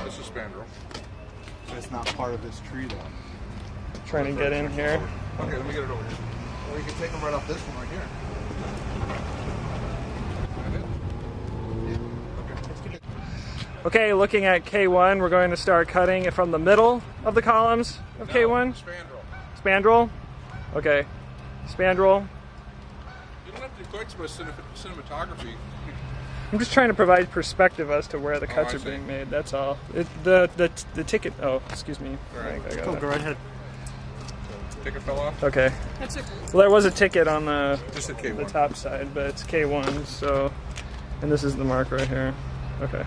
This is spandrel. But it's not part of this tree, though. Trying to get in here. Okay, let me get it over here. Or you can take them right off this one right here. Okay, looking at K1, we're going to start cutting it from the middle of the columns of K1. Spandrel. Spandrel? Okay. Spandrel. You don't have to do quite so much cinematography. I'm just trying to provide perspective as to where the cuts I are see. being made, that's all. The ticket, oh, excuse me. Right. I got Go that. right ahead. Ticket fell off? Okay. Well, there was a ticket on the Just at K1. the top side, but it's K1, so, and this is the mark right here. Okay.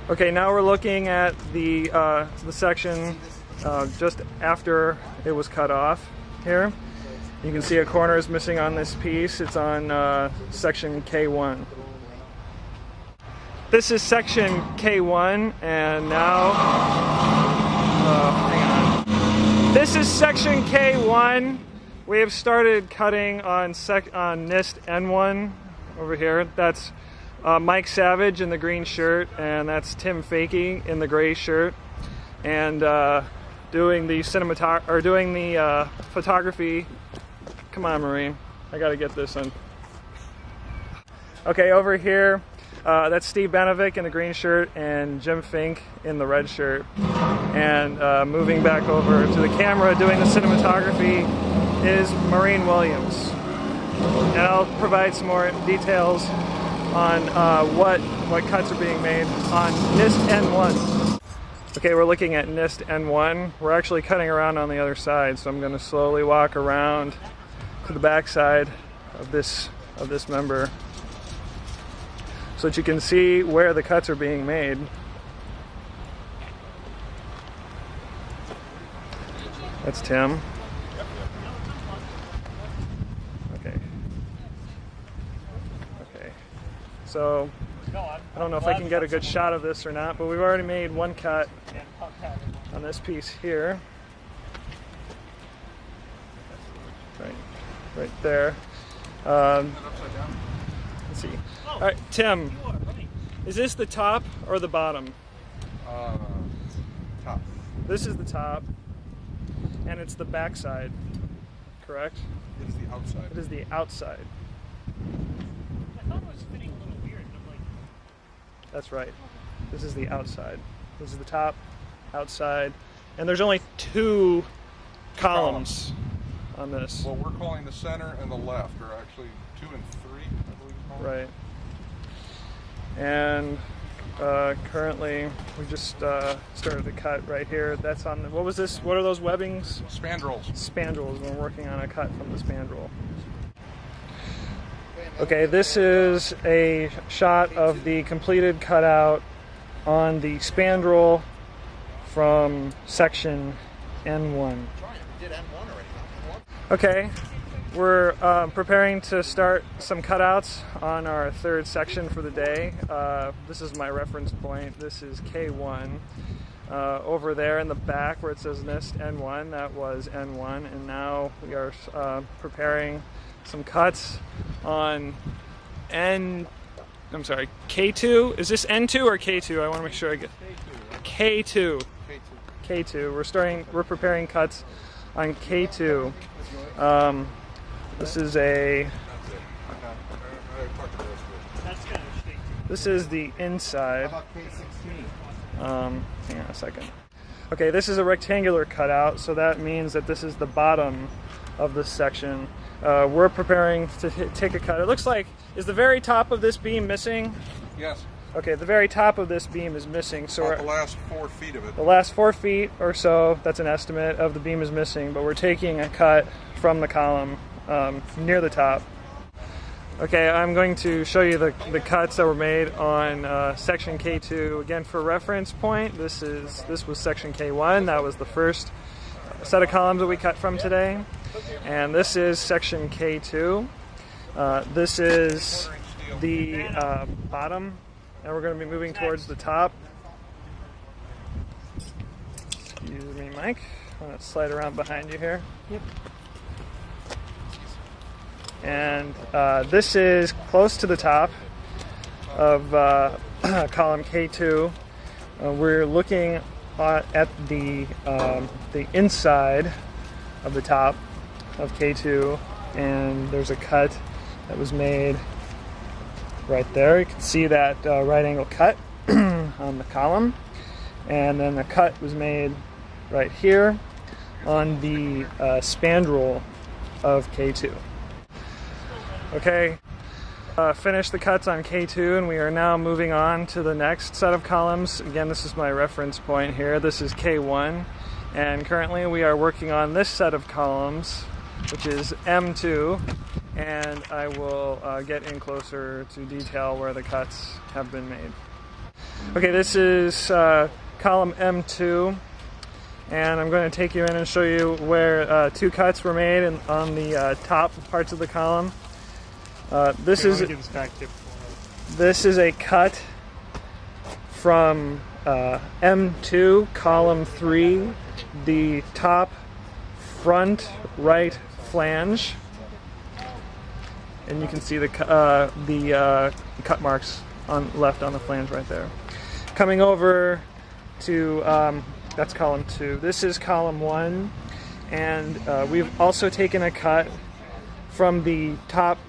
Okay, now we're looking at the section just after it was cut off here. You can see a corner is missing on this piece. It's on section K1. This is section K1, and now, hang on. This is section K1. We have started cutting on NIST N1 over here. That's Mike Savage in the green shirt, and that's Tim Fakey in the gray shirt, and doing the photography. Come on, Marine, I got to get this in. Okay, over here, that's Steve Benovic in the green shirt and Jim Fink in the red shirt. And moving back over to the camera, doing the cinematography, is Maureen Williams. And I'll provide some more details on what cuts are being made on NIST N1. Okay, we're looking at NIST N1. We're actually cutting around on the other side, so I'm going to slowly walk around to the back side of this member so that you can see where the cuts are being made. That's Tim. So, I don't know if I can get a good shot of this or not, but we've already made one cut on this piece here. Right there. Let's see. All right, Tim, is this the top or the bottom? Top. This is the top, and it's the back side, correct? It is the outside. It is the outside. That's right. This is the outside. This is the top, outside, and there's only two columns on this. Well, we're calling the center and the left, or actually 2 and 3, I believe. Right. And currently, we just started the cut right here. That's on. What was this? What are those webbings? Spandrels. Spandrels. We're working on a cut from the spandrel. Okay, this is a shot of the completed cutout on the spandrel from section N1. Okay, we're preparing to start some cutouts on our third section for the day. This is my reference point. This is K1. Over there in the back where it says NIST N1, that was N1, and now we are preparing some cuts on K2. Is this N2 or K2? I want to make sure I get K2. We're preparing cuts on K2. This is the inside. Hang on a second. Okay, this is a rectangular cutout, so that means that this is the bottom of this section. We're preparing to take a cut. It looks like, is the very top of this beam missing? Yes. Okay, the very top of this beam is missing. So about the last 4 feet of it. The last 4 feet or so, that's an estimate of the beam is missing, but we're taking a cut from the column near the top. Okay, I'm going to show you the cuts that were made on section K2. Again, for reference point, this was section K1. That was the first set of columns that we cut from today. And this is section K2. This is the bottom, and we're going to be moving towards the top. Excuse me, Mike. I'm going to slide around behind you here. Yep. and this is close to the top of column K2. We're looking at the inside of the top of K2, and there's a cut that was made right there. You can see that right angle cut on the column, and then the cut was made right here on the spandrel of K2. Okay, finished the cuts on K2, and we are now moving on to the next set of columns. Again, this is my reference point here. This is K1, and currently we are working on this set of columns, which is M2, and I will get in closer to detail where the cuts have been made. Okay, this is column M2, and I'm going to take you in and show you where two cuts were made on the top parts of the column. This is a cut from M2, column 3, the top front right flange, and you can see the cut marks left on the flange right there. Coming over to that's column 2. This is column 1, and we've also taken a cut from the top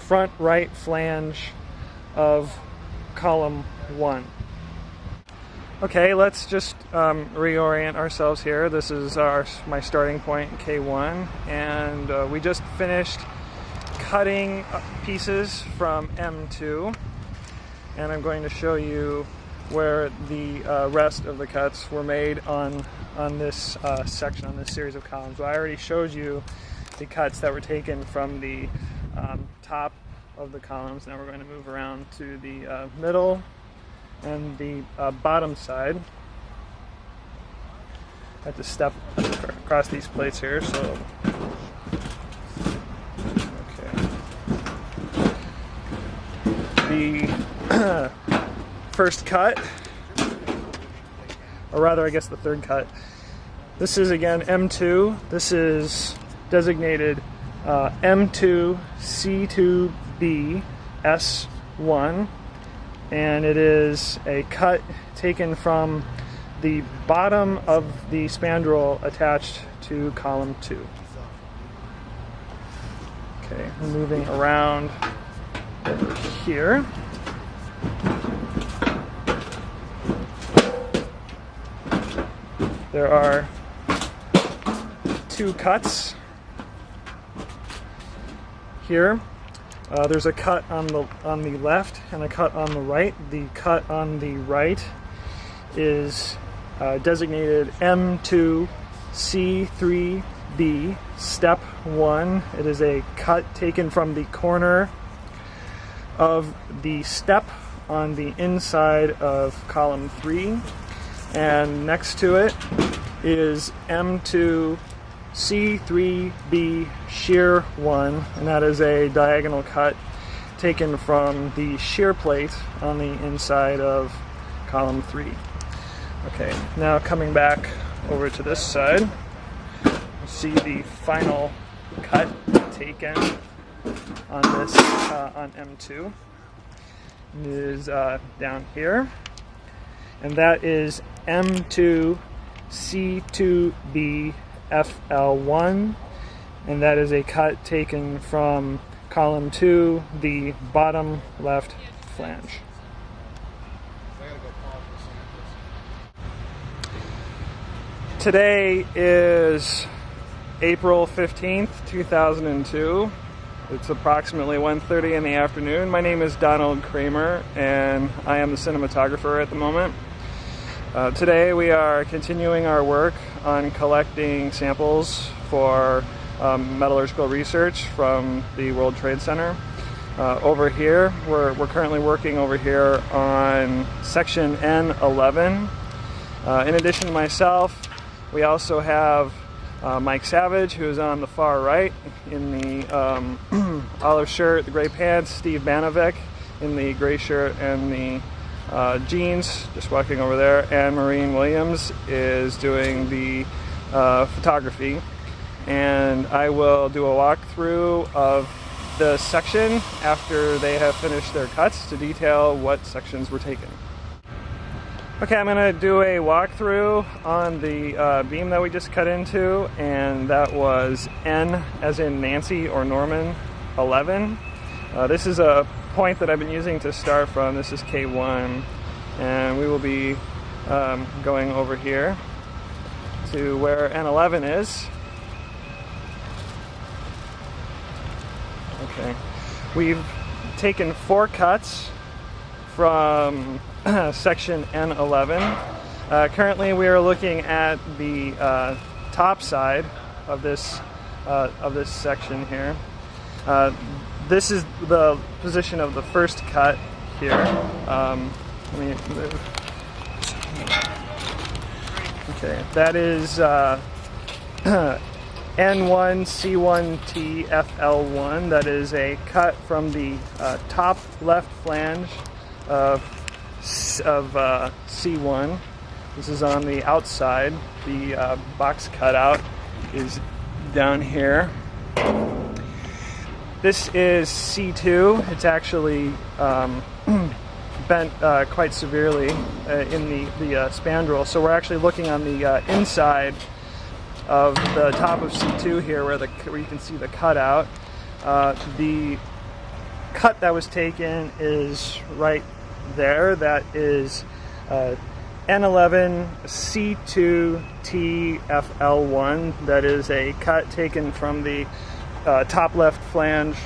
front right flange of column 1. Okay, let's just reorient ourselves here. This is my starting point, K1, and we just finished cutting pieces from M2, and I'm going to show you where the rest of the cuts were made on this section, on this series of columns. So I already showed you the cuts that were taken from the top of the columns. Now we're going to move around to the middle and the bottom side. I have to step across these plates here, so okay. The first cut, or rather I guess the third cut, this is again M2. This is designated M2 C2B S1, and it is a cut taken from the bottom of the spandrel attached to column 2. Okay, moving around over here. There are two cuts here. There's a cut on the left and a cut on the right. The cut on the right is designated M2 C3B step 1. It is a cut taken from the corner of the step on the inside of column 3, and next to it is M2 C3B shear 1, and that is a diagonal cut taken from the shear plate on the inside of column 3. Okay, now coming back over to this side, you see the final cut taken on this on M2 is down here, and that is M2 C2B FL1, and that is a cut taken from column 2, the bottom left flange. Today is April 15th, 2002. It's approximately 1:30 in the afternoon. My name is Donald Kramer, and I am the cinematographer at the moment. Today we are continuing our work on collecting samples for metallurgical research from the World Trade Center. Over here, we're currently working over here on section N11. In addition to myself, we also have Mike Savage, who is on the far right in the olive shirt, the gray pants, Steve Banovic in the gray shirt and the jeans, just walking over there, and Maureen Williams is doing the photography. And I will do a walkthrough of the section after they have finished their cuts to detail what sections were taken. Okay, I'm going to do a walkthrough on the beam that we just cut into, and that was N as in Nancy or Norman 11. This is a point that I've been using to start from. This is K1, and we will be going over here to where N11 is. Okay, we've taken 4 cuts from section N11. Currently we are looking at the top side of this section here. This is the position of the first cut here. Let me move. Okay, that is N1C1T FL1. That is a cut from the top left flange of C1. This is on the outside. The box cutout is down here. This is C2. It's actually bent quite severely in the spandrel. So we're actually looking on the inside of the top of C2 here, where you can see the cutout. The cut that was taken is right there. That is N11 C2T FL1. That is a cut taken from the top left flange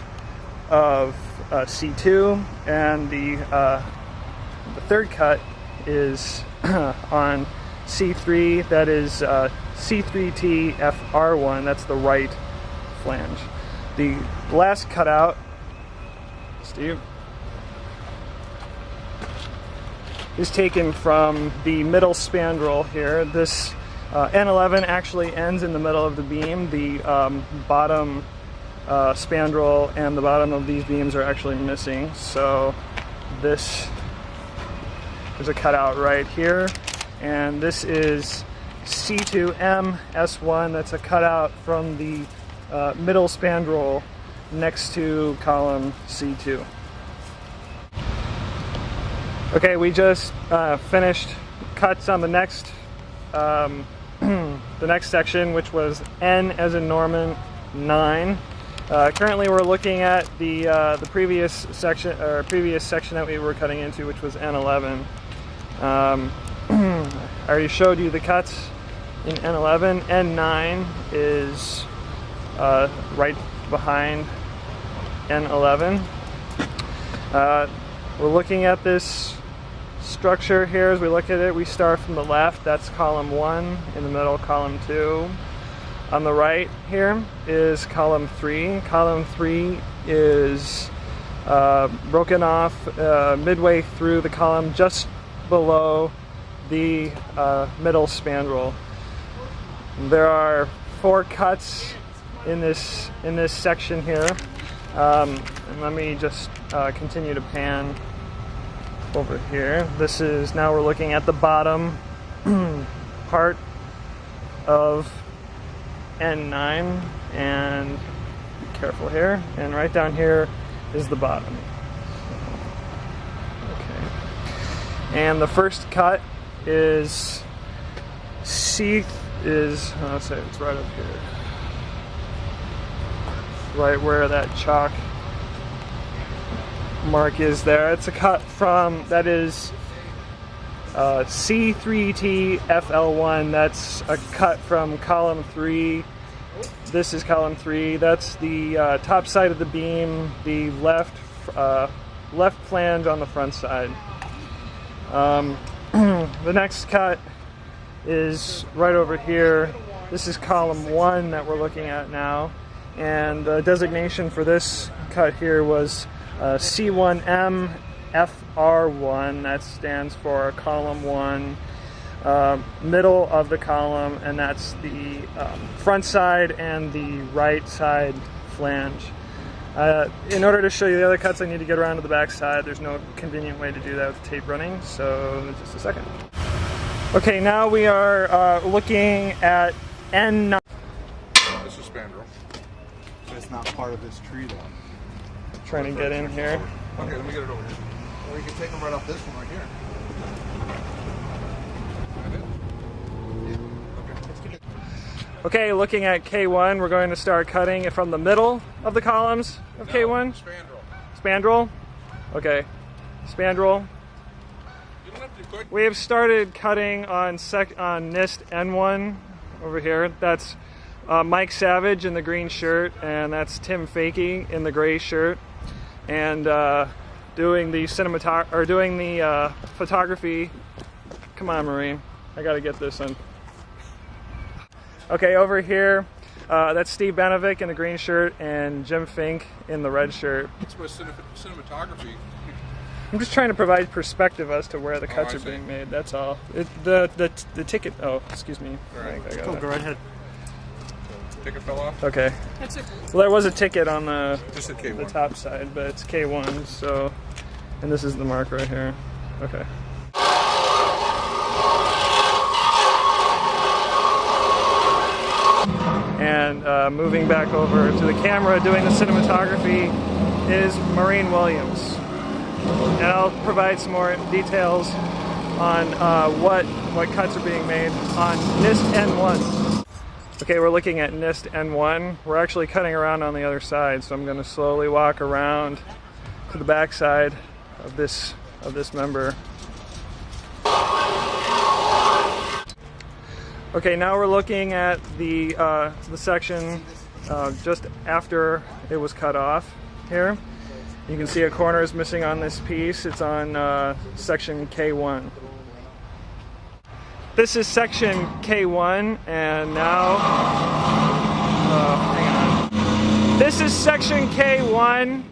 of C2, and the third cut is on C3. That is C3T FR1. That's the right flange. The last cutout, Steve, is taken from the middle spandrel here. This N11 actually ends in the middle of the beam. The bottom spandrel and the bottom of these beams are actually missing. So there's a cutout right here, and this is C2M S1. That's a cutout from the middle spandrel next to column C2. Okay, we just finished cuts on the next the next section, which was N as in Norman 9. Currently, we're looking at the previous section that we were cutting into, which was N11. I already showed you the cuts in N11. N9 is right behind N11. We're looking at this structure here. As we look at it, we start from the left. That's column 1. In the middle, column 2. On the right here is column 3. Column 3 is broken off midway through the column, just below the middle spandrel. There are 4 cuts in this section here. And let me just continue to pan over here. This is, now we're looking at the bottom part of N9, and be careful here, and right down here is the bottom. Okay. And the first cut is I'll say it's right up here. Right where that chalk mark is there. It's a cut from, that is C3T FL1. That's a cut from column 3. This is column 3. That's the top side of the beam, the left flange on the front side. The next cut is right over here. This is column 1 that we're looking at now, and the designation for this cut here was C1M FR1. That stands for column 1, middle of the column, and that's the front side and the right side flange. In order to show you the other cuts, I need to get around to the back side. There's no convenient way to do that with the tape running, so just a second. Okay, now we are looking at N9. This is spandrel. So it's not part of this tree though. trying to get in here. Okay, let me get it over here. Or you can take them right off this one right here. Okay, looking at K1, we're going to start cutting it from the middle of the columns of K1. Spandrel. Spandrel? Okay. Spandrel. You don't have to quick. We have started cutting on NIST N1 over here. That's Mike Savage in the green shirt, and that's Tim Fakey in the gray shirt, and doing the photography. Come on, Marine. I got to get this in. Okay, over here, that's Steve Benovic in the green shirt and Jim Fink in the red shirt. It's with cinematography. I'm just trying to provide perspective as to where the cuts I are see. being made. That's all. The ticket. Oh, excuse me. All right. I got Go right ahead. Ticket fell off. okay. Well, there was a ticket on the Just at K1. top side, but it's K1. So, and this is the mark right here. Okay. And moving back over to the camera doing the cinematography is Maureen Williams. And I'll provide some more details on what cuts are being made on NIST N1. Okay, we're looking at NIST N1. We're actually cutting around on the other side, so I'm going to slowly walk around to the back side of this member. Okay, now we're looking at the section just after it was cut off here. You can see a corner is missing on this piece. It's on section K1. This is section K1, and now, hang on. This is section K1.